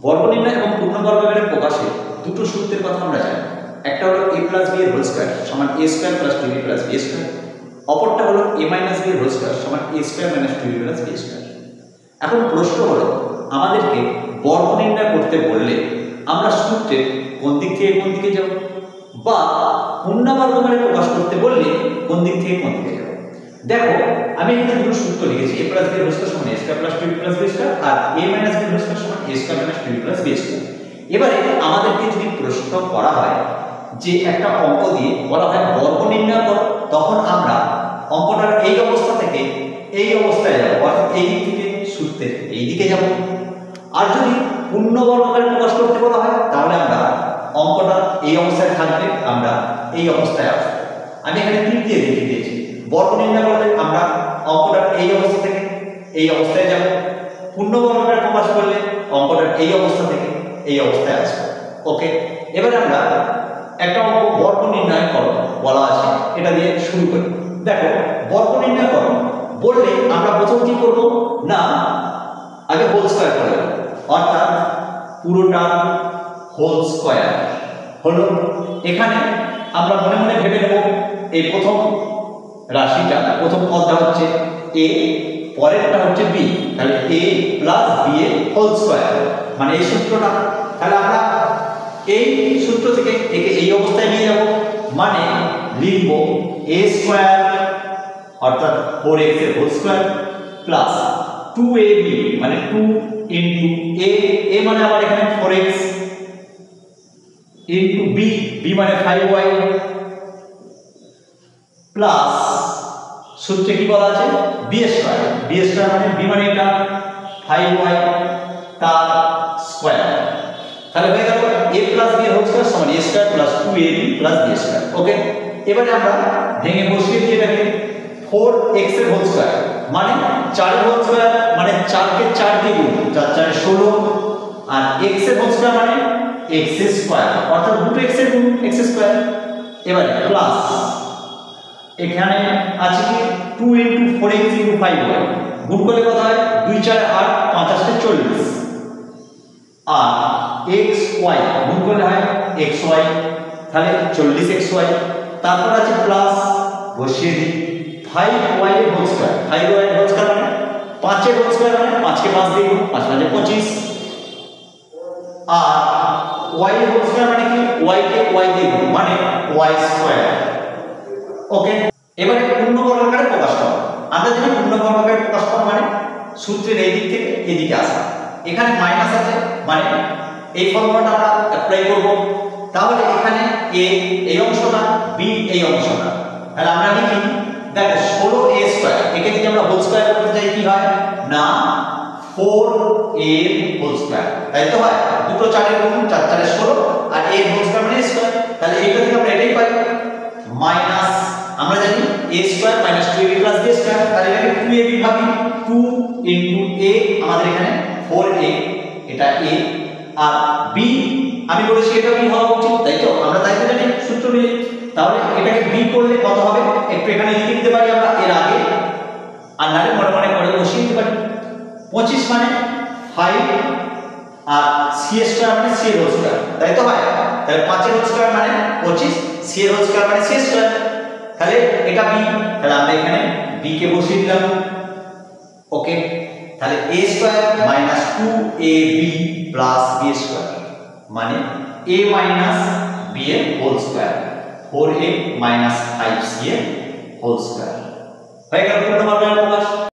বর্গ নির্ণয় এবং পূর্ণবর্গাকারে প্রকাশে দুটো সূত্রের কথা আমরা জানি। একটা হলো a প্লাস b এর হোল স্কয়ার সমান a square plus 2b plus b square, অপরটা হলো a মাইনাস b এর হোল স্কয়ার সমান a square minus 2b plus b square. এখন প্রশ্ন হলো আমাদেরকে বর্গ নির্ণয় করতে বললে আমরা সূত্রের কোন দিক থেকে কোন দিকে যাব, বা পূর্ণবর্গাকারে প্রকাশ করতে বললে কোন দিক থেকে কোন দিকে যাব। দেখো আমি এখানে দুটো সূত্র লিখেছি, a প্লাস b এর হোল স্কয়ার সমান a square plus 2b plus b square আর a মাইনাস b এর হোল স্কয়ার সমান a square minus 2b plus b square. এবারে আমাদেরকে যদি প্রশ্ন করা হয় যে একটা অঙ্ক দিয়ে বলা হয় বর্গ নির্ণয় করো, তখন আমরা অঙ্কটার এই অবস্থা থেকে এই অবস্থায় যাব, অর্থাৎ এই দিক থেকে সূত্রের এই দিকে যাব। আর যদি পূর্ণবর্গাকারে প্রকাশ করতে বলা হয় তাহলে আমরা অঙ্কটা এই অবস্থায় থাকবে, আমরা এই অবস্থায় আসব। আমি এখানে তীর দিয়ে দেখিয়ে দিয়েছি। বর্গ নির্ণয় করলে আমরা অঙ্কটার এই অবস্থা থেকে এই অবস্থায় যাব, পূর্ণবর্গাকারে প্রকাশ করলে অঙ্কটার এই অবস্থা থেকে এই অবস্থায় আসবে। ওকে, এবারে আমরা একটা অঙ্ক বর্গ নির্ণয় করো বলা আছে, এটা দিয়ে শুরু করি। দেখো বর্গ নির্ণয় করো বললে আমরা প্রথম কি করব না, আগে হোল স্কয়ার করে দেব, অর্থাৎ পুরোটা হোল স্কয়ার হলো। এখানে আমরা মনে মনে ভেবে নেব এই প্রথম রাশিটা, প্রথম পদটা হচ্ছে a, পরেরটা হচ্ছে b, তাহলে a প্লাস b এর হোল স্কয়ার মানে এই সূত্রটা। তাহলে আমরা এই সূত্র থেকে একে এই অবস্থায় নিয়ে যাব, মানে লিখব a স্কয়ার অর্থাৎ 4x এর হোল স্কয়ার প্লাস 2ab মানে 2 ইনটু a মানে আবার এখানে 4x ইনটু b মানে 5y প্লাস সূত্রে কি বলা আছে b স্কয়ার মানে b মানে এটা 5y তার স্কয়ার। তাহলে হয়ে গেল a plus b whole square সমান a square plus 2ab plus b square. Okay, এবারে আমরা ভেঙে বসিয়ে দিয়ে রাখি 4x এর হোল স্কয়ার মানে 4 এর হোল স্কয়ার মানে 4 কে 4 দিয়ে গুণ, 4 4 16, আর x এর হোল স্কয়ার মানে x স্কয়ার অর্থাৎ দুটো x এর গুণ x স্কয়ার। এবারে প্লাস এখানে আছে কি 2 ইনটু 4x ইনটু 5y, গুণ করলে কত হয় 2 4 8 5 8 40, আর xy গুণ করলে হয় xy, তাহলে 40xy। তারপর আছে প্লাস বসিয়ে দিই 5y এর হোল স্কয়ার, 5y এর হোল স্কয়ার মানে 5 এর হোল স্কয়ার মানে 5 কে 5 দিয়ে গুণ, 5 5 25, আর y এর হোল স্কয়ার মানে কি y কে y দিয়ে গুণ মানে y স্কয়ার। ওকে, এবারে পূর্ণবর্গাকারে প্রকাশ করা। আমরা জানি পূর্ণবর্গাকারে প্রকাশ করা মানে সূত্রের এই দিক থেকে এদিকে আসা। এখানে মাইনাস আছে মানে এই ফর্মুলাটা আমরা অ্যাপ্লাই করব। তাহলে এখানে a এই অংশটা, b এই অংশটা, তাহলে আমরা লিখি দেখো 16a স্কয়ার, একে যদি আমরা হোল স্কয়ার করতে চাই কি হয় না 4a হোল স্কয়ার, তাই তো হয় দুটো 4 এর গুণ 4 4 16 আর a হোল স্কয়ার মানে স্কয়ার। তাহলে এইটা থেকে আমরা এটাই পাই মাইনাস, আমরা জানি a square minus 2ab plus b square, তাহলে এটাকে 2ab ভাবি 2 ইনটু a আমাদের এখানে 4a, এটা a, আর b আমি বলেছি এটা b হওয়া উচিত, তাই তো আমরা তাই তো জানি সূত্র নিয়ে। তাহলে এটাকে b করলে কত হবে একটু এখানে লিখে দিতে পারি আমরা এর আগে, আর নালে মনে মনে করে বসিয়ে দিতে পারি 25 মানে 5 আর c স্কয়ার মানে c এর হোল স্কয়ার, তাই তো হয়। তাহলে 5 এর হোল স্কয়ার মানে 25, c এর হোল স্কয়ার মানে c স্কয়ার, তাহলে এটা b, তাহলে আমরা এখানে b কে বসিয়ে দিলাম। ওকে, তাহলে a square minus 2ab plus b square মানে a মাইনাস b এর whole square 4a minus 5c এর হোল স্কয়ার হয়ে গেল পূর্ণবর্গাকারে প্রকাশ।